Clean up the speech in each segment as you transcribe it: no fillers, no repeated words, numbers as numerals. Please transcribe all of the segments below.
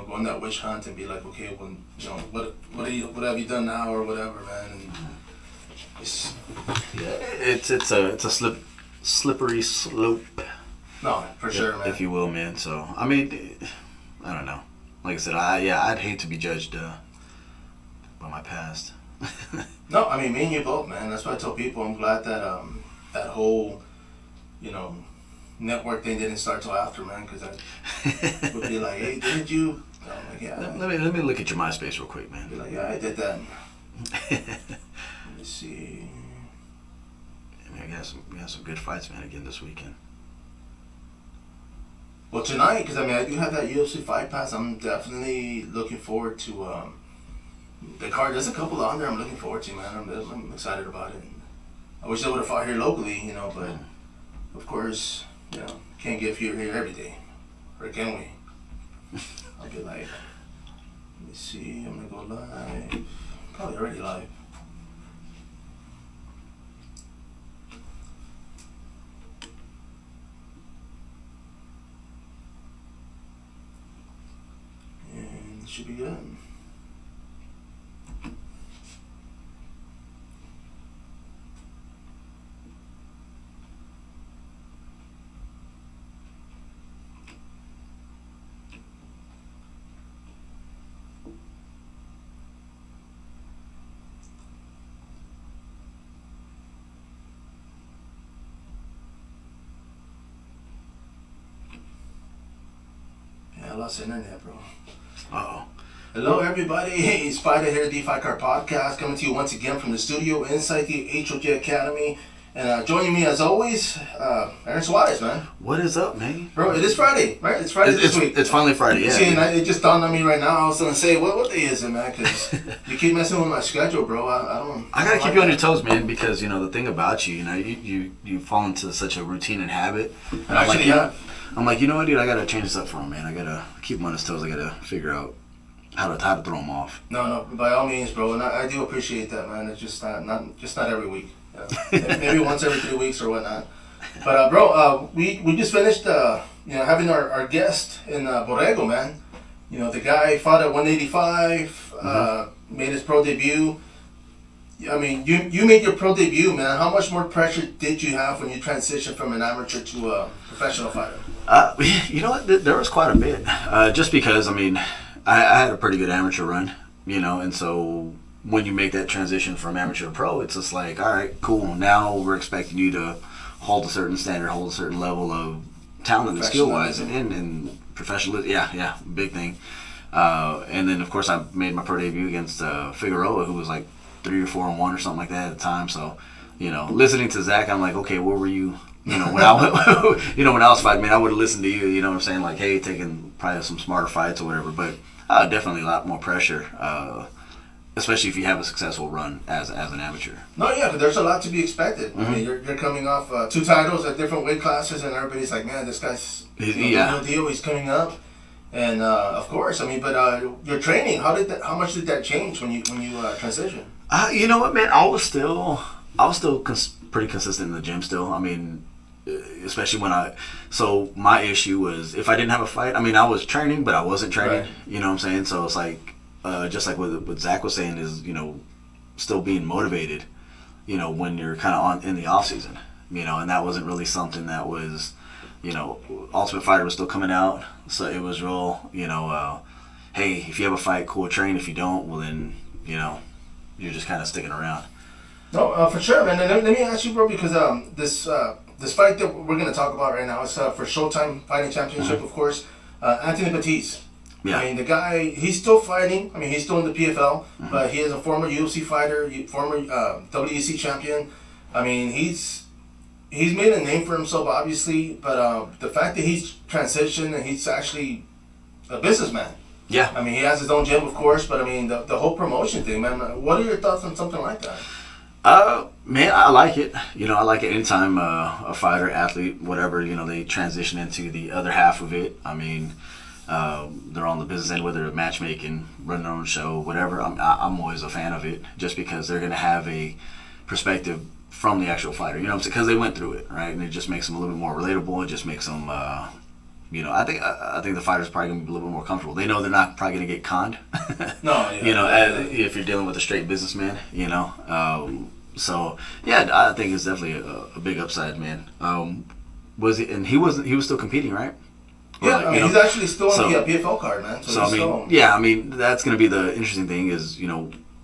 go on that witch hunt and be like, okay, well, what have you done now or whatever, man. And it's a slippery slope. No, for sure, man. If you will, man. So I mean, I don't know. Like I said, I'd hate to be judged by my past. No, I mean, me and you both, man. That's why I tell people I'm glad that that whole, network thing didn't start till after, man, because I would be like, hey, didn't you? No, I'm like, yeah. Let me look at your MySpace real quick, man. Be like, yeah, I did that. Let me see. I mean, we got some good fights, man, again this weekend. Well, tonight, because I do have that UFC Fight Pass. I'm definitely looking forward to the card. There's a couple on there I'm looking forward to, man. I'm excited about it. I wish I would have fought here locally, but of course, can't get here every day, or can we? I'll be like, let me see. I'm gonna go live. Probably already live. And it should be good. I lost internet, bro. Uh-oh. Hello, everybody. It's Spider here, TheFightCardPodcast, coming to you once again from the studio inside the HOJ Academy. And joining me, as always, Aaron Suarez, man. What is up, man? Bro, it is Friday, right? It's Friday this week. It's finally Friday, yeah. See, and it just dawned on me right now. I was going to say, what day is it, man? Because you keep messing with my schedule, bro. I got to keep you on your toes, man, because, the thing about you, you fall into such a routine and habit. And I'm like, you know what, dude? I gotta change this up for him, man. I gotta keep him on his toes. I gotta figure out how to throw him off. No, by all means, bro. And I do appreciate that, man. It's just not every week. Maybe once every 3 weeks or whatnot. But bro, we just finished having our guest in Borrego, man. The guy fought at 185, made his pro debut. I mean, you made your pro debut, man. How much more pressure did you have when you transitioned from an amateur to a professional fighter? You know what? There was quite a bit. Just because, I had a pretty good amateur run, and so when you make that transition from amateur to pro, it's just like, all right, cool. Now we're expecting you to hold a certain standard, hold a certain level of talent and skill-wise, and professionalism. Yeah, big thing. And then, of course, I made my pro debut against Figueroa, who was like 3 or 4-1 or something like that at the time. So, listening to Zach, I'm like, okay, where were you? When I when I was fighting, man, I would have listened to you. You know what I'm saying? Like, hey, taking probably some smarter fights or whatever. But definitely a lot more pressure, especially if you have a successful run as an amateur. No, yeah, but there's a lot to be expected. I mean, you're coming off 2 titles at different weight classes, and everybody's like, man, this guy's the real deal. He's coming up. And of course, but your training, how much did that change when you transitioned? You know what, man? I was still pretty consistent in the gym still. Especially so my issue was if I didn't have a fight, I was training, but I wasn't training. Right. You know what I'm saying? So it's like, just like what Zach was saying is, still being motivated, when you're kind of in the off season, and that wasn't really something that was, Ultimate Fighter was still coming out. So it was real, hey, if you have a fight, cool, train. If you don't, well then, you're just kind of sticking around. No, for sure, man. And let me ask you, bro, because this fight that we're going to talk about right now is for Showtime Fighting Championship, of course. Anthony Batiste. Yeah. The guy, he's still fighting. He's still in the PFL, but he is a former UFC fighter, former WEC champion. He's made a name for himself, obviously, but the fact that he's transitioned and he's actually a businessman. Yeah. He has his own gym, of course, but the whole promotion thing, man. What are your thoughts on something like that? Man, I like it. I like it anytime a fighter, athlete, whatever, they transition into the other half of it. They're on the business end, whether they're matchmaking, running their own show, whatever. I'm always a fan of it, just because they're going to have a perspective from the actual fighter, because they went through it, right? And it just makes them a little bit more relatable. It just makes them I think the fighter's probably gonna be a little bit more comfortable. They know they're not probably gonna get conned. No, if you're dealing with a straight businessman, So yeah, I think it's definitely a big upside, man. He was still competing, right? Yeah, he's actually still on the PFL card, man. That's gonna be the interesting thing is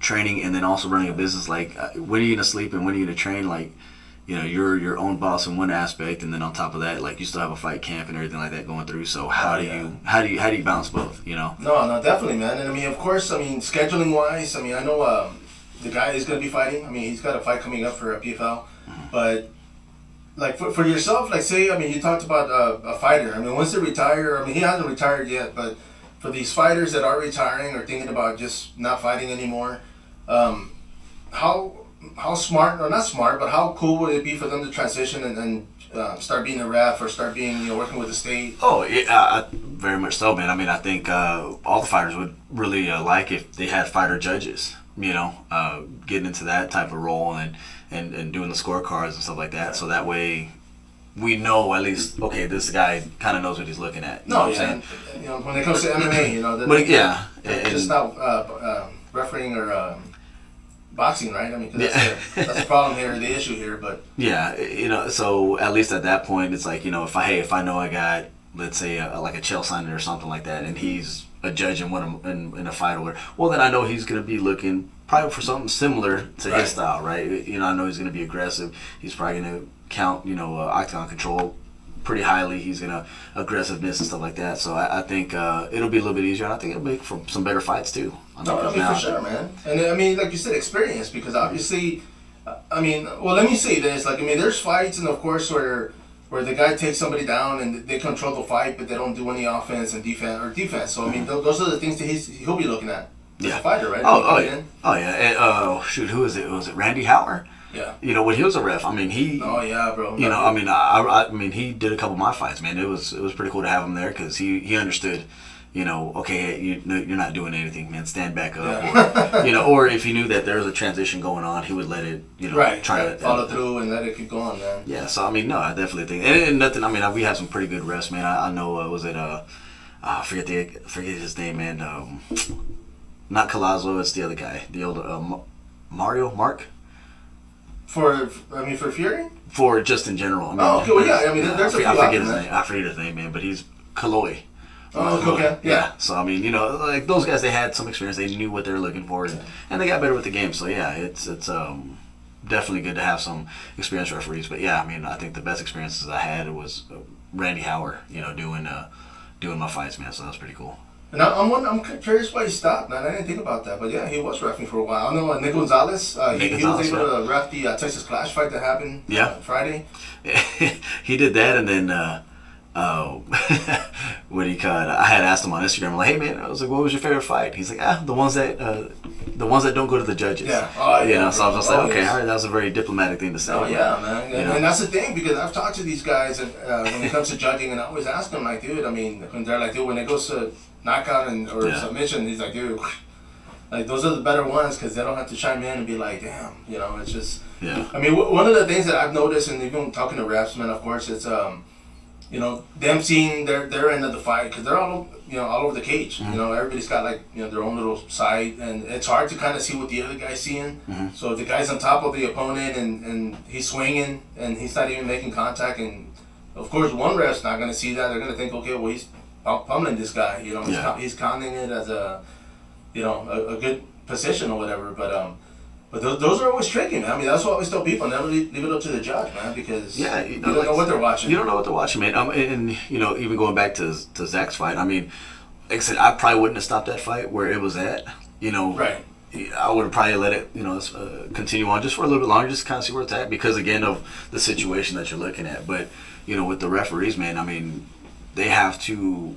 training and then also running a business. Like, when are you gonna sleep and when are you gonna train? Like, you're your own boss in one aspect, and then on top of that, like, you still have a fight camp and everything like that going through. So how do you balance both? No, definitely, man. And of course, scheduling wise, I know the guy is gonna be fighting. He's got a fight coming up for a PFL, but like for yourself, like say, you talked about a fighter. Once they retire, he hasn't retired yet, but for these fighters that are retiring or thinking about just not fighting anymore, how smart, or not smart, but how cool would it be for them to transition and start being a ref or start being working with the state? Oh, yeah, very much so, man. I think all the fighters would really like if they had fighter judges, getting into that type of role and doing the scorecards and stuff like that. So that way we know at least, okay, this guy kind of knows what he's looking at. What I'm saying? When it comes to MMA, just not refereeing or boxing, right? That's the problem here, the issue here. But so at least at that point, it's like, if I know I got, let's say, like a Chael Sonnen or something like that, and he's a judge in a fight or whatever, well, then I know he's going to be looking probably for something similar to his style, right? I know he's going to be aggressive. He's probably going to count, octagon control pretty highly. He's going to aggressiveness and stuff like that. So I think it'll be a little bit easier, and I think it'll make for some better fights too. For sure, man. And like you said, experience, because obviously, let me say this, like, there's fights, and of course where the guy takes somebody down and they control the fight, but they don't do any offense and defense. So those are the things that he'll be looking at as a fighter, right? Who is it? Was it Randy Howard? Yeah. When he was a ref, he. Oh yeah, bro. He did a couple of my fights, man. It was pretty cool to have him there because he understood. Okay, you're not doing anything, man. Stand back up, or if he knew that there was a transition going on, he would let it, try to follow through and let it keep going, man. Yeah, so I definitely think, and nothing. We have some pretty good refs, man. I know, was it I forget his name, man. Not Collazo, it's the other guy, the older Mark. For Fury? For just in general. There's a few. I forget his name, man, but he's Kaloi. Oh, okay. Yeah. So like those guys, they had some experience. They knew what they were looking for, and they got better with the game. So yeah, it's definitely good to have some experienced referees. But yeah, I think the best experiences I had was Randy Howard, doing my fights, man. So that was pretty cool. And I'm curious why he stopped, man. I didn't think about that, but yeah, he was reffing for a while. I know Nick Gonzalez. He was able to ref the Texas Clash fight that happened Friday. He did that, and then. What do you call it? I had asked him on Instagram, like, hey man, I was like, what was your favorite fight? He's like, the ones that don't go to the judges. Yeah. So I was just like, okay, all right, that was a very diplomatic thing to say. Oh yeah, man. And that's the thing, because I've talked to these guys, and when it comes to judging, and I always ask them, like, dude, when they're like, dude, when it goes to knockout or submission, he's like, dude, like, those are the better ones, because they don't have to chime in and be like, damn, it's just. Yeah. One of the things that I've noticed, and even talking to refs, man, of course, it's them seeing their end of the fight, because they're all over the cage. Mm-hmm. Everybody's got their own little side, and it's hard to kind of see what the other guy's seeing. Mm-hmm. So if the guy's on top of the opponent and he's swinging and he's not even making contact, and of course one ref's not going to see that. They're going to think, okay, well, he's pummeling this guy. He's counting it as a good position or whatever. But those are always tricky, man. That's what I always tell people. Never leave it up to the judge, man, because you don't know what they're watching. You don't know what they're watching, man. And even going back to Zach's fight, like I said, I probably wouldn't have stopped that fight where it was at. Right. I would have probably let it, continue on just for a little bit longer, just to kind of see where it's at, because again of the situation that you're looking at. But with the referees, man, they have to.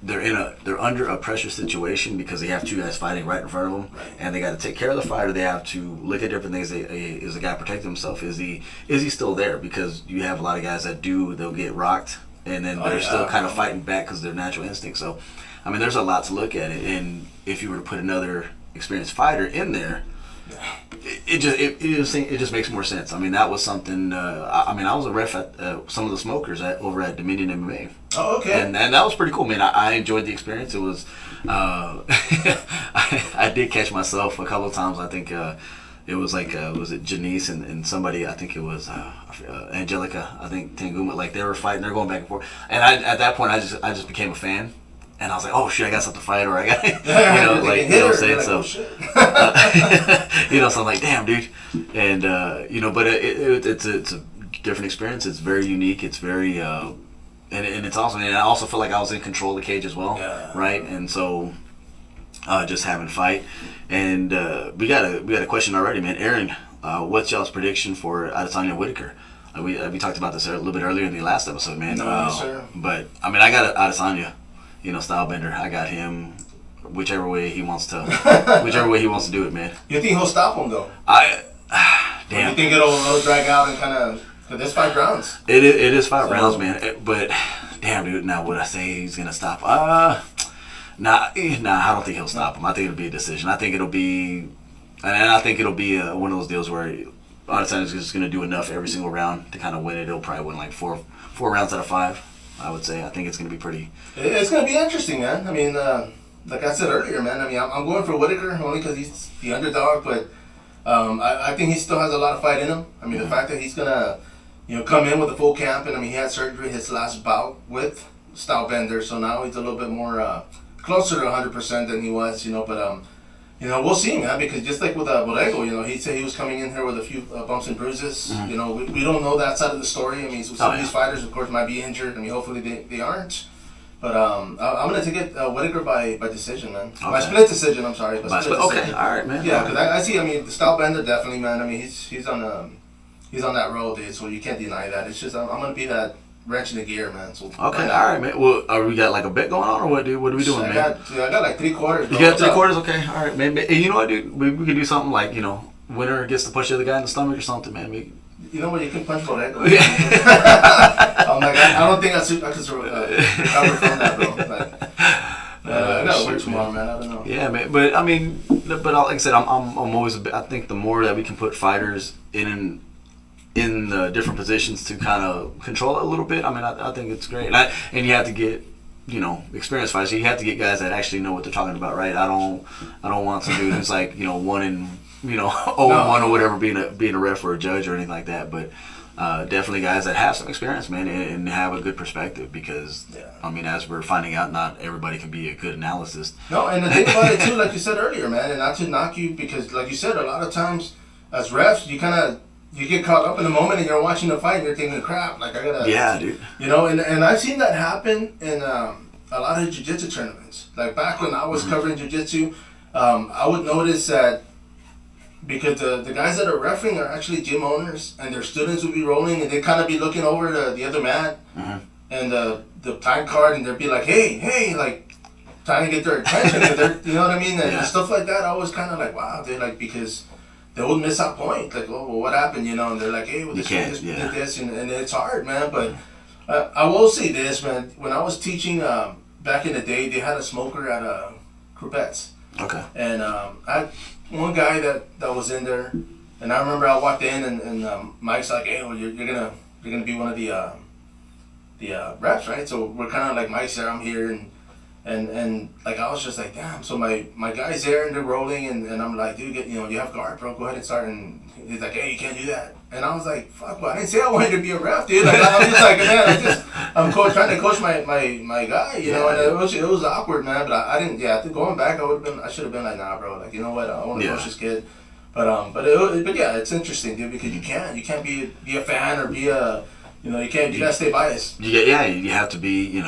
They're under a pressure situation because they have two guys fighting right in front of them, and they got to take care of the fighter. They have to look at different things. Is the guy protecting himself? Is he still there? Because you have a lot of guys that they'll get rocked, and then they're still kind of fighting back because of their natural instinct. So, there's a lot to look at it. And if you were to put another experienced fighter in there, it just makes more sense. I mean, that was something. I was a ref at some of the smokers over at Dominion MMA. Oh, okay. And that was pretty cool, man. I enjoyed the experience. It was. I did catch myself a couple of times. I think it was like was it Janice and somebody? I think it was Angelica. I think Tanguma. Like they were fighting. They're going back and forth. And at that point, I just became a fan. And I was like, oh shit, I got something to fight, or I got, like, you know what I'm saying? So, so I'm like, damn, dude. And, but it's a different experience. It's very unique. It's very, and it's awesome. And I also feel like I was in control of the cage as well, right? And so, just having a fight. And we got a question already, man. Aaron, what's y'all's prediction for Adesanya Whitaker? We talked about this a little bit earlier in the last episode, man. Sure. But, I mean, I got Adesanya. Style bender. I got him whichever way he wants to do it, man. You think he'll stop him though? Damn. You think it'll drag out and kind of? Cause it's 5 rounds. It is 5 rounds, man. But damn, dude. Now would I say he's gonna stop? Nah. I don't think he'll stop him. I think it'll be a decision. I think it'll be one of those deals where Adesanya's just gonna do enough every single round to kind of win it. He'll probably win like four rounds out of 5. I would say. I think it's going to be pretty... It's going to be interesting, man. I mean, like I said earlier, man, I mean, I'm going for Whitaker only because he's the underdog, but I think he still has a lot of fight in him. I mean, the fact that he's going to, come in with a full camp, and I mean, he had surgery his last bout with Stylebender, so now he's a little bit more closer to 100% than he was, but... we'll see, man, because just like with Borrego, he said he was coming in here with a few bumps and bruises. Mm-hmm. We don't know that side of the story. I mean, some of these fighters, of course, might be injured. I mean, hopefully they aren't. But I'm going to take it Whitaker by decision, man. Okay. By split decision, I'm sorry. Decision. Okay, all right, man. Yeah, because I see, I mean, the Stylebender, definitely, man. I mean, he's on that road, dude, so you can't deny that. It's just, I'm going to be that wrench in the gear, man. So, okay, all right, man. Well, we got like a bet going on, or what, dude? What are we doing, man? I got like 3 quarters. Bro. You got 3 quarters? Okay, all right, man. And you know what, dude? We could do something like, winner gets to punch the other guy in the stomach or something, man. You know what? You can punch Borrego. I'm like, I don't think I could recover from that, bro. I gotta work tomorrow, man. I don't know. Yeah, man. But I mean, like I said, I'm always. I think the more that we can put fighters in the different positions to kind of control it a little bit. I mean, I think it's great. And you have to get, experienced fighters. So you have to get guys that actually know what they're talking about, right? I don't want some dude who's like, 1-0-1 or whatever, being a ref or a judge or anything like that. But definitely guys that have some experience, man, and have a good perspective because, I mean, as we're finding out, not everybody can be a good analyst. No, and the thing about it too, like you said earlier, man, and not to knock you because, like you said, a lot of times as refs, you get caught up in the moment and you're watching the fight and you're thinking, crap, like I gotta... Yeah, dude. And I've seen that happen in a lot of jiu-jitsu tournaments. Like back when I was covering jiu-jitsu, I would notice that because the guys that are reffing are actually gym owners and their students would be rolling and they'd kind of be looking over the other mat and the time card and they'd be like, hey, like trying to get their attention. You know what I mean? And stuff like that, I was kind of like, wow, they're like, because... they would miss that point. Like, oh, well, what happened, And they're like, hey, well, this did this, and it's hard, man. But I will say this, man. When I was teaching back in the day, they had a smoker at Croupettes. Okay. And I had one guy that was in there, and I remember I walked in, and Mike's like, hey, well, you're gonna be one of the reps, right? So we're kind of like, Mike's there, I'm here, and like I was just like, damn. So my guy's there and they're rolling and I'm like, dude, you have guard, bro. Go ahead and start. And he's like, hey, you can't do that. And I was like, fuck, well, I didn't say I wanted to be a ref, dude. Like I was just like, man, I'm trying to coach my guy, And it was awkward, man. But I didn't. Yeah, going back, I should have been like, nah, bro. Like, you know what? I want to coach this kid. But yeah, it's interesting, dude, because you can't be a fan or be a, you gotta stay biased. You have to be,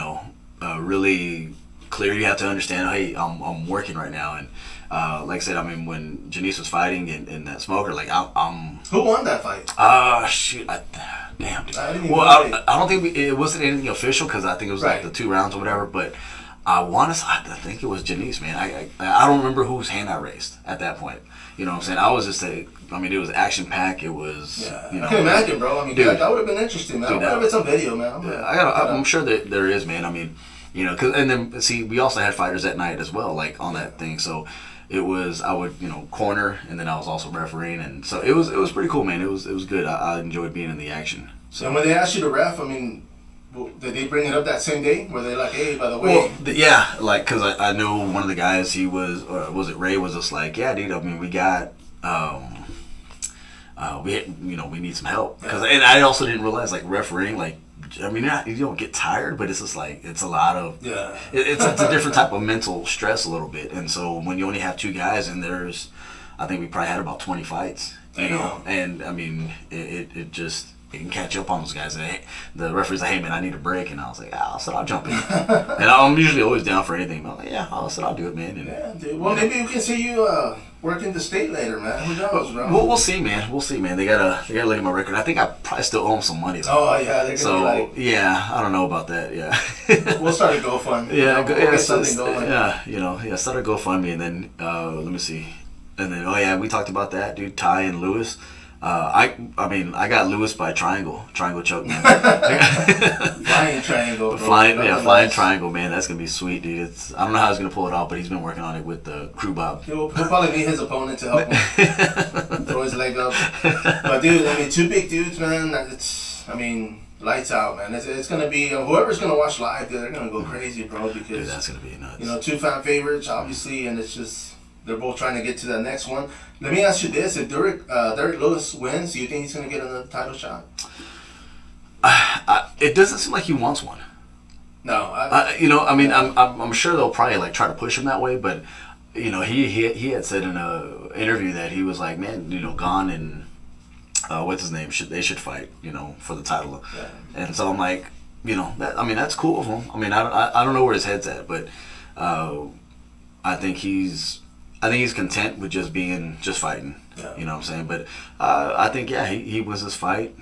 really clear. You have to understand, hey, I'm working right now, and like I said, I mean, when Janice was fighting in that smoker, like I'm. Who won that fight? Shoot, damn. Dude. I don't think it wasn't anything official because I think it was like the 2 rounds or whatever. But I think it was Janice, man. I don't remember whose hand I raised at that point. You know what I'm saying? I was just it was action packed. It was. I can imagine, bro. I mean, dude, that would have been interesting, man. Dude, I would have been some video, man. I'm sure that there is, man. I mean. You know, and then see, we also had fighters at night as well, like on that thing. So it was, I would, corner, and then I was also refereeing, and so it was pretty cool, man. It was good. I enjoyed being in the action. So and when they asked you to ref, I mean, did they bring it up that same day? Were they like, hey, by the way? Well, yeah, like, because I know one of the guys, he was, or was it Ray, was just like, yeah, dude, I mean, we got, we need some help. And I also didn't realize, like, refereeing, like, I mean, you don't get tired, but it's just like, it's a lot of, it's a different type of mental stress a little bit. And so when you only have 2 guys and I think we probably had about 20 fights, and I mean, it just, you can catch up on those guys. The referee's like, hey man, I need a break, and I was like, I said I'll jump in. And I'm usually always down for anything. I'm like, yeah, I said I'll do it, man. And, yeah, dude. Well, maybe we can see you working the state later, man. Who knows, bro? We'll see, man. We'll see, man. They gotta look at my record. I think I probably still owe them some money, though. Oh yeah, they're gonna be like, yeah, I don't know about that. Yeah. We'll start a GoFundMe. Yeah, we'll get something going. Yeah, start a GoFundMe, and then let me see, and then we talked about that, dude. Ty and Lewis. I got Lewis by triangle choke, man. Flying triangle, bro. Flying triangle, man. That's gonna be sweet, dude. I don't know how he's gonna pull it off, but he's been working on it with the crew Bob. He'll probably need his opponent to help him throw his leg up. But dude, I mean, 2 big dudes, man. Lights out, man. It's gonna be whoever's gonna watch live, dude, they're gonna go crazy, bro. Because dude, that's gonna be nuts. 2 fan favorites, obviously, and it's just. They're both trying to get to that next one. Let me ask you this: if Derek Lewis wins, do you think he's going to get another title shot? It doesn't seem like he wants one. No. I'm sure they'll probably like try to push him that way, but he had said in a interview that he was like, man, Gone and what's his name they should fight, for the title. Yeah. And so I'm like, that's cool of him. I mean, I don't know where his head's at, but I think he's content with just fighting. Yeah. You know what I'm saying? But I think, he wins this fight,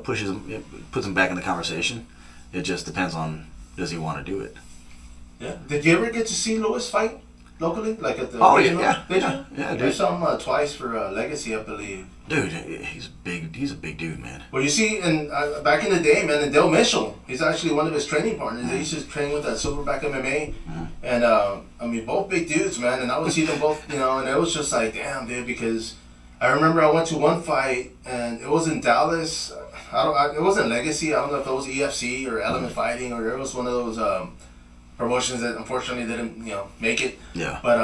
puts him back in the conversation. It just depends on, does he want to do it? Yeah. Did you ever get to see Lewis fight locally? Like at the regional? Yeah. Did you? Yeah, dude. I saw him twice for Legacy, I believe. Dude, he's a big dude, man. Well, you see, and back in the day, man, and Del Mitchell, he's actually one of his training partners. They used to train with that Silverback MMA, and both big dudes, man. And I would see them both, and it was just like, damn, dude, because I remember I went to one fight, and it was in Dallas. It wasn't Legacy. I don't know if it was EFC or Element Fighting, or it was one of those promotions that unfortunately didn't, make it. Yeah. But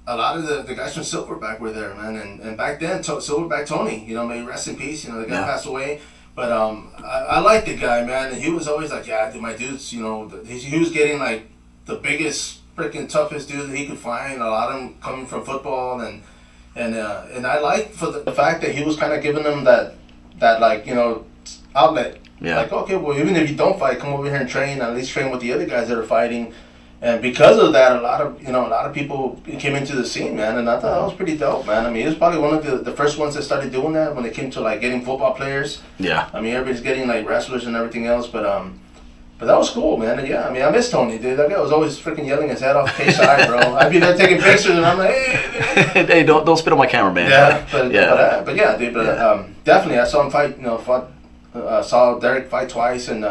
a lot of the guys from Silverback were there, man, and back then, Silverback Tony, may he rest in peace, the guy passed away, but I liked the guy, man, and he was always like, yeah, dude, my dudes, he was getting like the biggest, freaking toughest dude that he could find, a lot of them coming from football, and I liked for the fact that he was kind of giving them that like, outlet. Yeah. Like, okay, well, even if you don't fight, come over here and train, at least train with the other guys that are fighting. And because of that, a lot of people came into the scene, man, and I thought that was pretty dope, man. I mean, it was probably one of the first ones that started doing that when it came to like getting football players. Yeah. I mean, everybody's getting like wrestlers and everything else, but that was cool, man. And yeah, I mean, I miss Tony, dude. That guy was always freaking yelling his head off KSI, bro. I'd be there taking pictures, and I'm like, hey, hey, don't spit on my camera, man. Yeah, but yeah, dude. But definitely, I saw him fight. Saw Derek fight twice, and.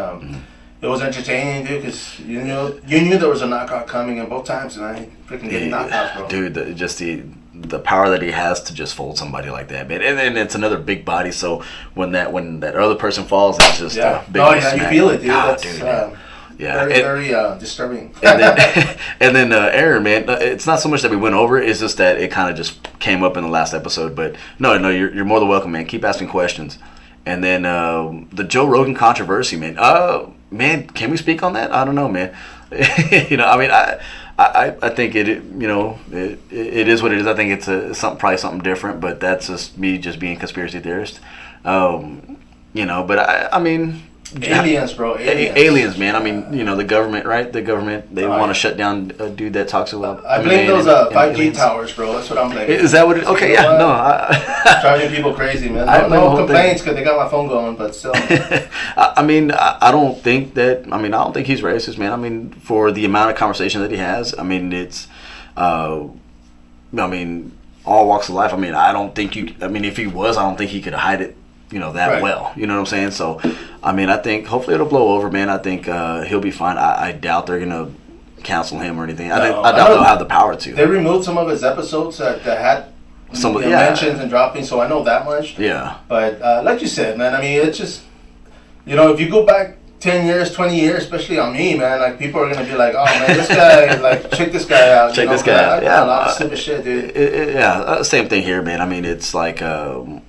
It was entertaining, dude, because you knew there was a knockout coming, and both times, and I freaking getting knockouts, bro. Dude, just the power that he has to just fold somebody like that, man. And then it's another big body, so when that other person falls, it's just a big smack. You feel it, dude. God, that's dude, very disturbing. And then Aaron, man, it's not so much that we went over, it's just that it kind of just came up in the last episode. But no, you're more than welcome, man. Keep asking questions. And then the Joe Rogan controversy, man. Man, can we speak on that? I don't know, man. I think it is what it is. I think it's probably something different, but that's just me just being a conspiracy theorist. But I mean, aliens, bro. Aliens, man. I mean, the government, right? The government, they want to shut down a dude that talks about. I blame those 5G towers, bro. That's what I'm blaming. Is that what it is? Okay, yeah, no. Driving people crazy, man. No complaints because they got my phone going, but still. I don't think he's racist, man. I mean, for the amount of conversation that he has, I mean, it's, all walks of life. I mean, if he was, I don't think he could hide it that well. You know what I'm saying? So, I mean, I think hopefully it'll blow over, man. I think he'll be fine. I doubt they're gonna cancel him or anything. I doubt they'll have the power to. They removed some of his episodes that had some mentions and dropping, so I know that much. Yeah. But like you said, man, I mean, it's just, if you go back 10 years, 20 years, especially on me, man, like, people are going to be like, oh, man, this guy, like, check this guy out. Check this guy out. Yeah. A lot of stupid shit, dude. Same thing here, man. I mean, it's like, I'm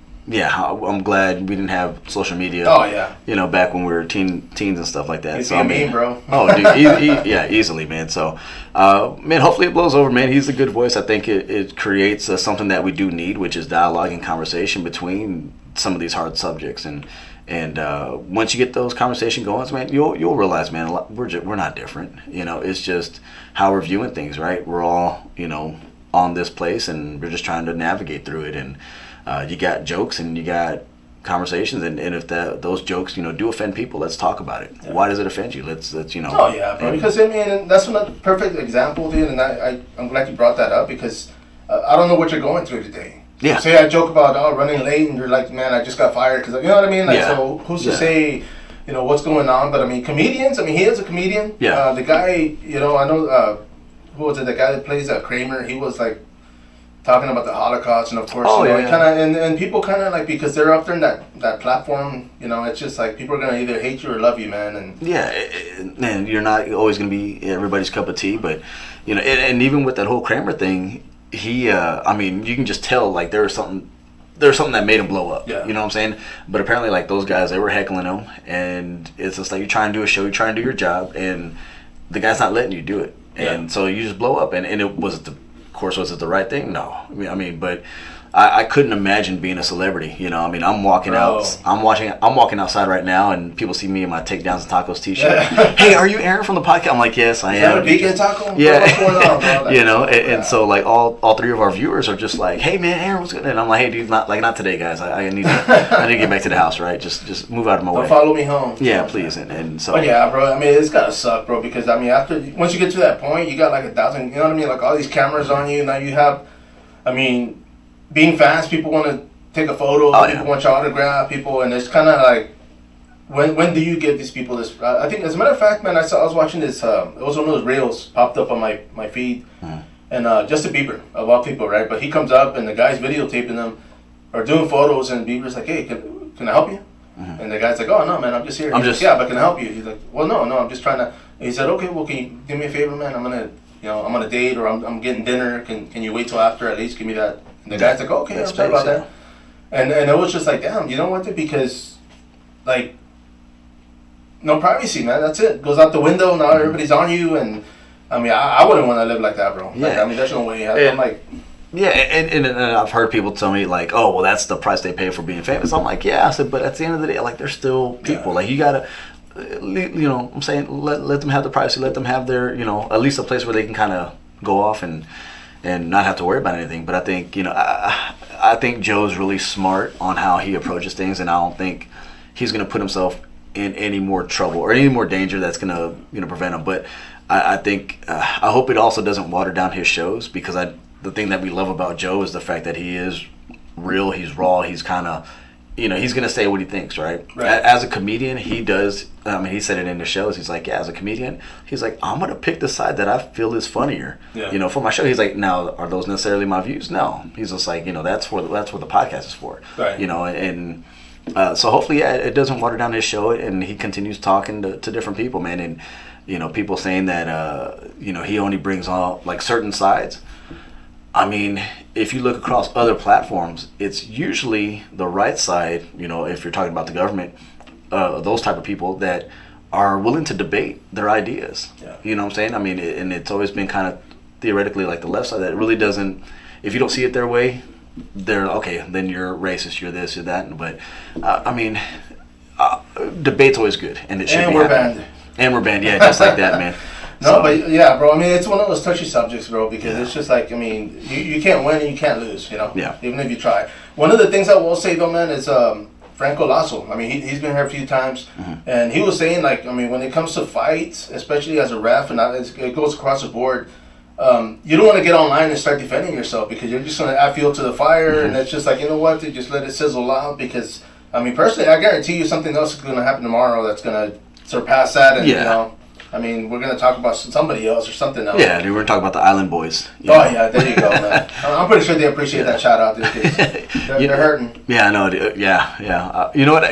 glad we didn't have social media. Oh, yeah. Back when we were teens and stuff like that. He's mean, bro. Oh, dude, easily, man. So, man, hopefully it blows over, man. He's a good voice. I think it creates something that we do need, which is dialogue and conversation between some of these hard subjects. And once you get those conversation going, man, you'll realize, man, we're not different. It's just how we're viewing things, right? We're all, on this place, and we're just trying to navigate through it. And you got jokes and you got conversations, and if those jokes, do offend people, let's talk about it. Yeah. Why does it offend you? Let's Oh yeah, bro. Because I mean, that's another perfect example, dude. And I'm glad you brought that up, because I don't know what you're going through today. Yeah. Say I joke about running late, and you're like, man, I just got fired, because you know what I mean. Like, so who's to say, what's going on? But I mean, comedians. I mean, he is a comedian. Yeah. The guy, I know. Who was it? The guy that plays Kramer. He was like talking about the Holocaust, and of course, he kind of and people kind of like, because they're up there in that platform, it's just like people are gonna either hate you or love you, man. And and you're not always gonna be everybody's cup of tea, but and even with that whole Kramer thing, he, I mean, you can just tell, like, there's something that made him blow up. Yeah. You know what I'm saying? But apparently, like, those guys, they were heckling him, and it's just like, you're trying to do a show, you're trying to do your job, and the guy's not letting you do it, and so you just blow up. And it was was it the right thing? No. I mean, but I couldn't imagine being a celebrity. I mean, I'm walking outside right now, and people see me in my Takedowns and Tacos t-shirt. Yeah. Hey, are you Aaron from the podcast? I'm like, yes, I am. Is that a vegan taco? Yeah. What's going on, bro? And so, like, all three of our viewers are just like, hey, man, Aaron, what's good? And I'm like, hey, dude, not today, guys. I need to get back to the house, right? Just move out of my way. Don't follow me home. Yeah, please. And so. But yeah, bro. I mean, it's gotta suck, bro. Because I mean, once you get to that point, you got like 1,000. You know what I mean? Like, all these cameras on you. Now you have, I mean, being fans, people want to take a photo, people want your autograph, and it's kind of like, when do you give these people this? I think, as a matter of fact, man, I was watching this, it was one of those reels popped up on my feed, and Justin Bieber, of all people, right? But he comes up, and the guy's videotaping them, or doing photos, and Bieber's like, hey, can I help you? Mm-hmm. And the guy's like, oh, no, man, I'm just here. Yeah, but can I help you? He's like, well, no, I'm just trying to. And he said, okay, well, can you do me a favor, man? I'm on a date, or I'm getting dinner. Can you wait till after, at least give me that? And the guy's like, okay, I'm sorry about that. And it was just like, damn, you know what? Because, like, no privacy, man. That's it. Goes out the window. Now everybody's on you. And, I mean, I wouldn't want to live like that, bro. Yeah. Like, I mean, there's no way. I'm like... Yeah, and I've heard people tell me, like, oh, well, that's the price they pay for being famous. I'm like, yeah. I said, but at the end of the day, like, they're still people. Like, you got to... I'm saying, let them have the privacy. Let them have their, at least a place where they can kind of go off and not have to worry about anything. But I think, I think Joe's really smart on how he approaches things, and I don't think he's going to put himself in any more trouble or any more danger that's going to, prevent him. But I think, I hope it also doesn't water down his shows, because the thing that we love about Joe is the fact that he is real, he's raw, he's kind of, he's going to say what he thinks, right? As a comedian, he does, he said it in the shows, he's like, yeah, as a comedian, he's like, I'm going to pick the side that I feel is funnier, for my show. He's like, now, are those necessarily my views? No. He's just like, that's what the podcast is for, right. And so hopefully, it doesn't water down his show, and he continues talking to different people, man, and, people saying that, he only brings on, like, certain sides. I mean, if you look across other platforms, it's usually the right side, if you're talking about the government, those type of people that are willing to debate their ideas. Yeah. You know what I'm saying? I mean, and it's always been kind of theoretically like the left side that really doesn't, if you don't see it their way, they're, okay, then you're racist, you're this, you're that. But, debate's always good. And it should be happening. And we're banned, yeah, just like that, man. No, but yeah, bro. I mean, it's one of those touchy subjects, bro, because it's just like, I mean, you can't win and you can't lose, Yeah. Even if you try. One of the things I will say, though, man, is Franco Lasso. I mean, he's been here a few times, and he was saying, like, I mean, when it comes to fights, especially as a ref, and it goes across the board, you don't want to get online and start defending yourself, because you're just going to add fuel to the fire, and it's just like, you know what, just let it sizzle out, because I mean, personally, I guarantee you something else is going to happen tomorrow that's going to surpass that. And, you know, I mean, we're going to talk about somebody else or something else. Yeah, dude, we're going to talk about the Island Boys. Yeah, there you go, man. I'm pretty sure they appreciate that shout out, dude, because they're hurting. Yeah, I know. Yeah. You know what?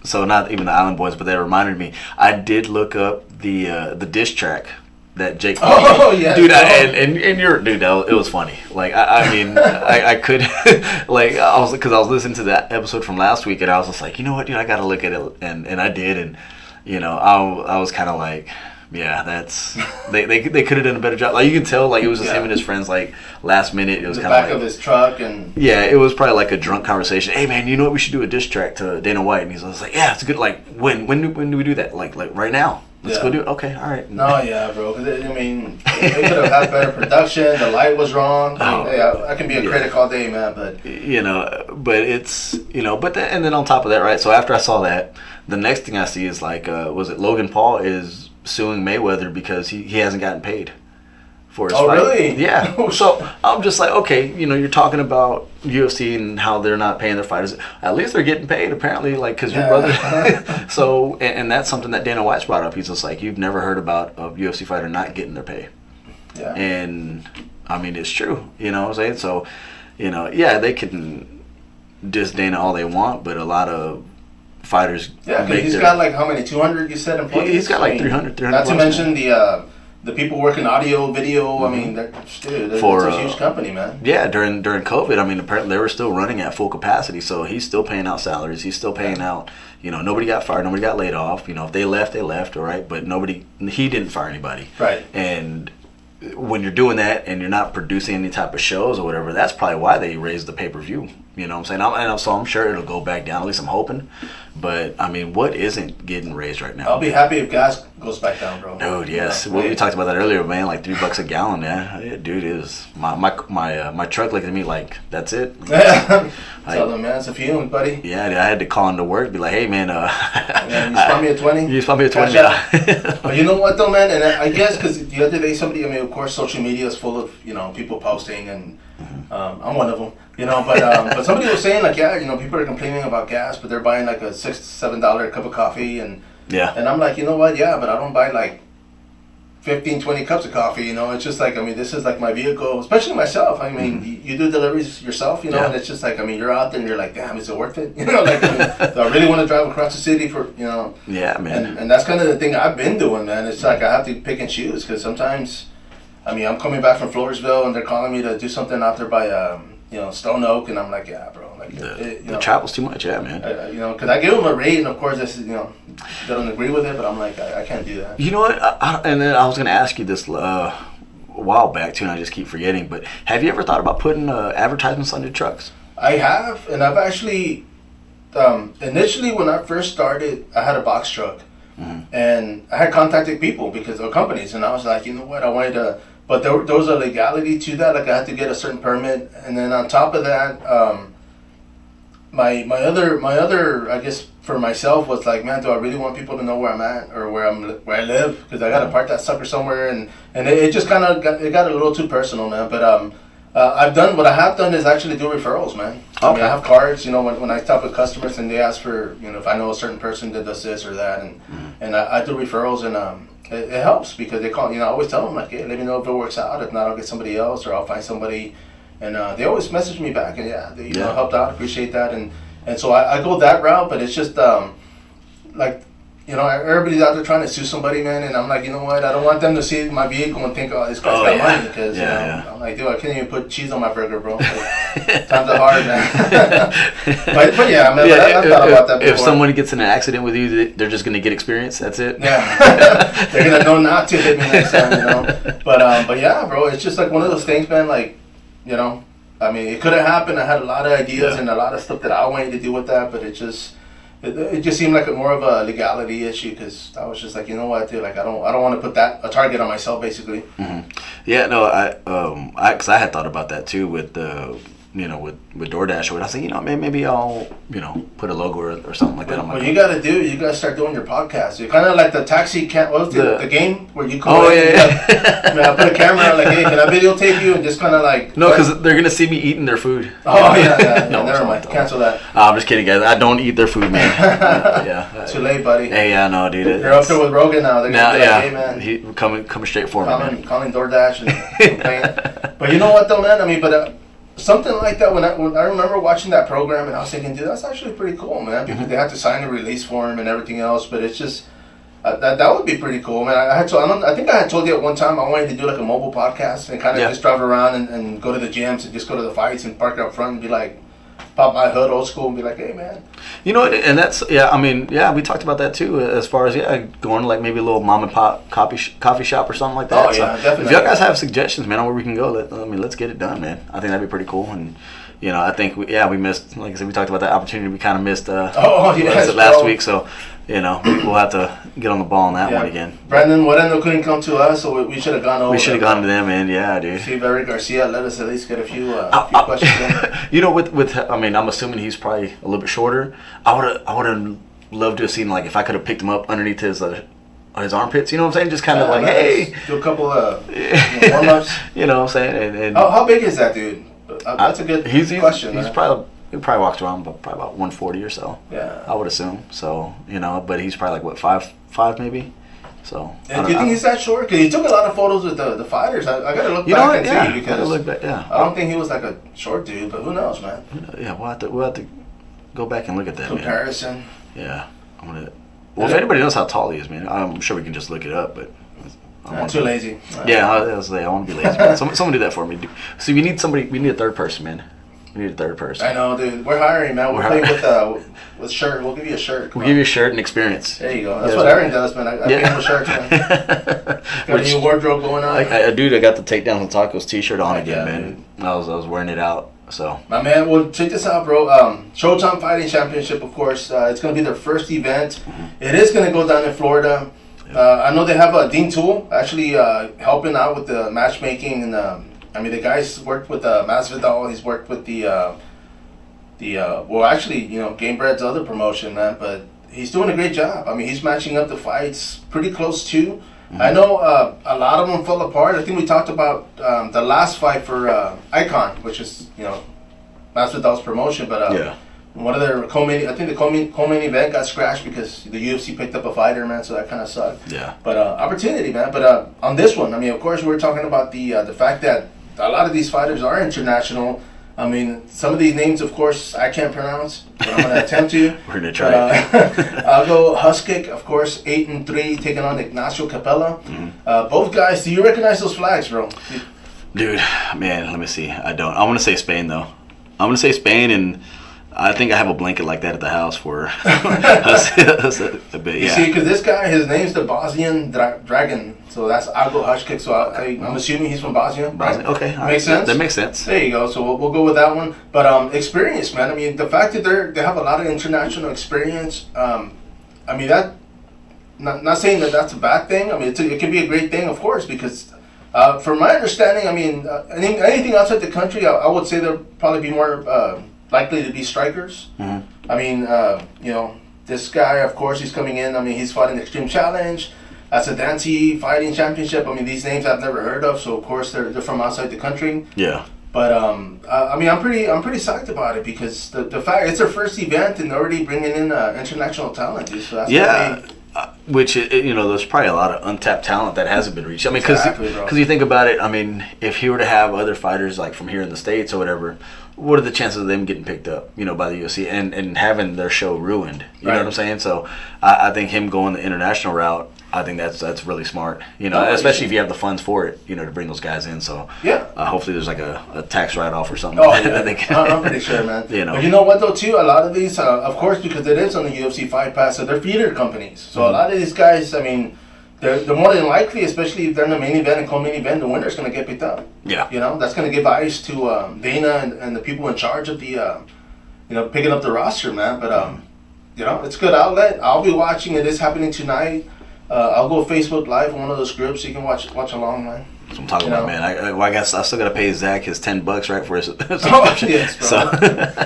So not even the Island Boys, but they reminded me. I did look up the diss track that Jake Paul. Oh yeah, dude. And you're dude. It was funny. Like I mean, I could like because I was listening to that episode from last week, and I was just like, you know what, dude, I got to look at it, and I did, and you know, I was kind of like, yeah, that's they could have done a better job. Like you can tell, like it was just him and his friends. Like last minute, it was kind of back of his truck, and it was probably like a drunk conversation. Hey man, you know what? We should do a diss track to Dana White, and he's like, yeah, it's a good. Like when do we do that? Like right now. Let's go do it. Okay, all right. No, yeah, bro. Cause I mean, they could have had better production. The light was wrong. I mean, I can be a critic all day, man, but you know, but it's and then on top of that, right? So after I saw that, the next thing I see is like, was it Logan Paul is suing Mayweather because he hasn't gotten paid for his fight. Oh, really? Yeah. So I'm just like, okay, you know, you're talking about UFC and how they're not paying their fighters. At least they're getting paid, apparently, like, because your brother. So, and that's something that Dana White's brought up. He's just like, you've never heard about a UFC fighter not getting their pay. Yeah. And, I mean, it's true. You know what I'm saying? So, you know, yeah, they can diss Dana all they want, but a lot of fighters. Yeah, because he's got like how many? 200 you said employees? He's got like 300. Not to mention the people working audio, video. I mean, it's a huge company, man. Yeah, during COVID, I mean, apparently they were still running at full capacity. So he's still paying out salaries. He's still paying out. You know, nobody got fired. Nobody got laid off. You know, if they left, they left. All right, but he didn't fire anybody. Right. And when you're doing that and you're not producing any type of shows or whatever, that's probably why they raised the pay-per-view. You know what I'm saying? So I'm sure it'll go back down. At least I'm hoping. But, I mean, what isn't getting raised right now? I'll be happy if gas goes back down, bro. Dude, yes. Yeah. We talked about that earlier, man. Like $3 a gallon, man. Yeah, dude, it is. My truck looked at me like, that's it. Tell them, man, it's a feeling, buddy. Yeah, I had to call into work, be like, hey, man. You spot me a 20? You spot me a 20. But you know what, though, man? And I guess because the other day of course, social media is full of, you know, people posting, and I'm one of them. You know, but somebody was saying, like, yeah, you know, people are complaining about gas, but they're buying like a $6-7 cup of coffee, and I'm like, you know what, yeah, but I don't buy like 15-20 cups of coffee, you know. It's just like, I mean, this is like my vehicle, especially myself. I mean, you do deliveries yourself, you know, and it's just like, I mean, you're out there and you're like, damn, is it worth it? You know, like, I mean, do I really want to drive across the city for, you know? Yeah, man. And that's kind of the thing I've been doing, man. It's like I have to pick and choose, because sometimes, I mean, I'm coming back from Floresville and they're calling me to do something out there by, you know, Stone Oak, and I'm like, yeah, bro. Like, the travel's too much, yeah, man. You know, because I give them a rate, and of course, this is, you know, they don't agree with it, but I'm like, I can't do that. You know what? And then I was going to ask you this a while back, too, and I just keep forgetting, but have you ever thought about putting advertisements on your trucks? I have, and I've actually, initially when I first started, I had a box truck, and I had contacted people because of companies, and I was like, you know what, I wanted to. But there was a legality to that. Like, I had to get a certain permit, and then on top of that, my other I guess for myself was like, man, do I really want people to know where I'm at or where I live? Because I got to park that sucker somewhere, and it just kind of got a little too personal, man. But what I have done is actually do referrals, man. Okay. I mean, I have cards, you know, when I talk with customers and they ask for, you know, if I know a certain person that does this or that, and I do referrals, and it helps because they call, you know, I always tell them, like, hey, let me know if it works out. If not, I'll get somebody else or I'll find somebody. And they always message me back, and they you know, helped out, appreciate that. And so I go that route, but it's just like, you know, everybody's out there trying to sue somebody, man, and I'm like, you know what, I don't want them to see my vehicle and think, oh, this guy's got money, because, you know, I'm like, dude, I can't even put cheese on my burger, bro. Like, times are hard, man. but yeah, man, I've thought about that before. If someone gets in an accident with you, they're just going to get experience, that's it? Yeah. They're going to know not to hit me next time, you know. But yeah, bro, it's just like one of those things, man, like, you know, I mean, it could have happened. I had a lot of ideas and a lot of stuff that I wanted to do with that, but it just seemed like more of a legality issue, because I was just like, you know what, dude, like, I don't want to put a target on myself, basically. Yeah, no, because I had thought about that too with with DoorDash or what. I said, man, maybe I'll, put a logo or something like that on my What you got to do, you got to start doing your podcast. You're kind of like the taxi, what was the game where you call I put a camera like, hey, can I videotape you and just kind of like. No, because they're going to see me eating their food. Oh, yeah, no, never mind. Cancel that. I'm just kidding, guys. I don't eat their food, man. Yeah. Too late, buddy. Hey, yeah, no, dude. You're up there with Rogan now. They're going to be like, hey, man. He coming straight for me, man. Calling DoorDash and complaining. But you know what, though, man? I mean, but... something like that, when I remember watching that program, and I was thinking, dude, that's actually pretty cool, man, because they had to sign a release form and everything else, but it's just, that would be pretty cool, man. I think I had told you at one time I wanted to do like a mobile podcast and kind of just drive around and go to the gyms and just go to the fights and park up front and be like, pop my hood old school and be like, hey, man. And that's, we talked about that too, as far as, going to like maybe a little mom and pop coffee shop or something like that. Oh, yeah, definitely. If y'all guys have suggestions, man, on where we can go, let's get it done, man. I think that'd be pretty cool. And, I think, we missed, like I said, we talked about that opportunity. We kind of missed last week, so, we'll have to get on the ball on that one again. Brandon Moreno couldn't come to us, so we should have gone over. We should have gone to them, man. Yeah, dude. See if Eric Garcia let us at least get a few questions in. I'm assuming he's probably a little bit shorter. I would have loved to have seen, like, if I could have picked him up underneath his armpits. You know what I'm saying? Just kind of like, hey, do a couple of warm-ups. You know what I'm saying? And how big is that dude? That's a good question. He probably walks around probably about 140 or so. Yeah, I would assume. So but he's probably like what 5'5" maybe. So. And do you think he's that short? Because he took a lot of photos with the fighters. I gotta look back and see because I don't think he was like a short dude, but who knows, man? Yeah, we'll have to go back and look at that comparison. Man. Yeah, I'm gonna. Well, if anybody knows how tall he is, man, I'm sure we can just look it up, but. I'm too lazy. Yeah, I want to be lazy. Man. Someone do that for me. So we need somebody. We need a third person, man. We need a third person. I know, dude. We're hiring, man. We're playing with shirt. We'll give you a shirt. We'll give you a shirt and experience. There you go. That's what Aaron does, man. I pay him with shirts, man. Got a new wardrobe going on. I got the Take Down the Tacos t-shirt on again, man. Dude. I was wearing it out. So. My man, well, check this out, bro. Showtime Fighting Championship, of course. It's going to be their first event. Mm-hmm. It is going to go down in Florida. I know they have Dean Toole actually helping out with the matchmaking, and the guy's worked with Masvidal. He's worked with Game Bread's other promotion, man. But he's doing a great job. I mean, he's matching up the fights pretty close too. Mm-hmm. I know a lot of them fell apart. I think we talked about the last fight for Icon, which is Masvidal's promotion, but. One of their co-main event got scratched because the UFC picked up a fighter, man, so that kind of sucked. Yeah. But opportunity, man. But on this one, I mean, of course, we're talking about the fact that a lot of these fighters are international. I mean, some of these names, of course, I can't pronounce, but I'm going to attempt to. We're going to try. I'll go Huskick, of course, 8-3, taking on Ignacio Capella. Mm-hmm. Both guys, do you recognize those flags, bro? Dude, man, let me see. I don't. I want to say Spain, though. I'm going to say Spain, and I think I have a blanket like that at the house for a bit. Yeah. You see, because this guy, his name's the Bosnian Dragon, so that's Ago Hushkik. So I'm assuming he's from Bosnia. Right? Okay, makes sense. That makes sense. There you go. So we'll go with that one. But experience, man. I mean, the fact that they have a lot of international experience. I mean that. Not saying that that's a bad thing. I mean, it can be a great thing, of course, because. From my understanding, I mean, anything outside the country, I would say they'll probably be more. Likely to be strikers. Mm-hmm. I mean, this guy, of course, he's coming in. I mean, he's fought in Extreme Challenge. That's a Dante Fighting Championship. I mean, these names I've never heard of, so of course they're from outside the country. Yeah. But I mean, I'm pretty psyched about it because the fact it's their first event and they're already bringing in international talent. So that's which there's probably a lot of untapped talent that hasn't been reached. I mean, because you think about it. I mean, if he were to have other fighters like from here in the States or whatever. What are the chances of them getting picked up, by the UFC and having their show ruined? You know what I'm saying? So I think him going the international route, I think that's really smart. Especially if you have the funds for it, to bring those guys in. So hopefully there's like a tax write-off or something. Oh, yeah. I'm pretty sure, man. But you know what though, too? A lot of these, of course, because it is on the UFC Fight Pass, so they're feeder companies. So a lot of these guys, I mean. They're more than likely, especially if they're in the main event and co-main event, the winner's going to get picked up. Yeah. That's going to give eyes to Dana and the people in charge of the, picking up the roster, man. But, it's a good outlet. I'll be watching. It is happening tonight. I'll go Facebook Live on one of those groups so you can watch along, man. That's what I'm talking about, man. I guess I still gotta pay Zach his $10, right, for his subscription. Yes, bro. So.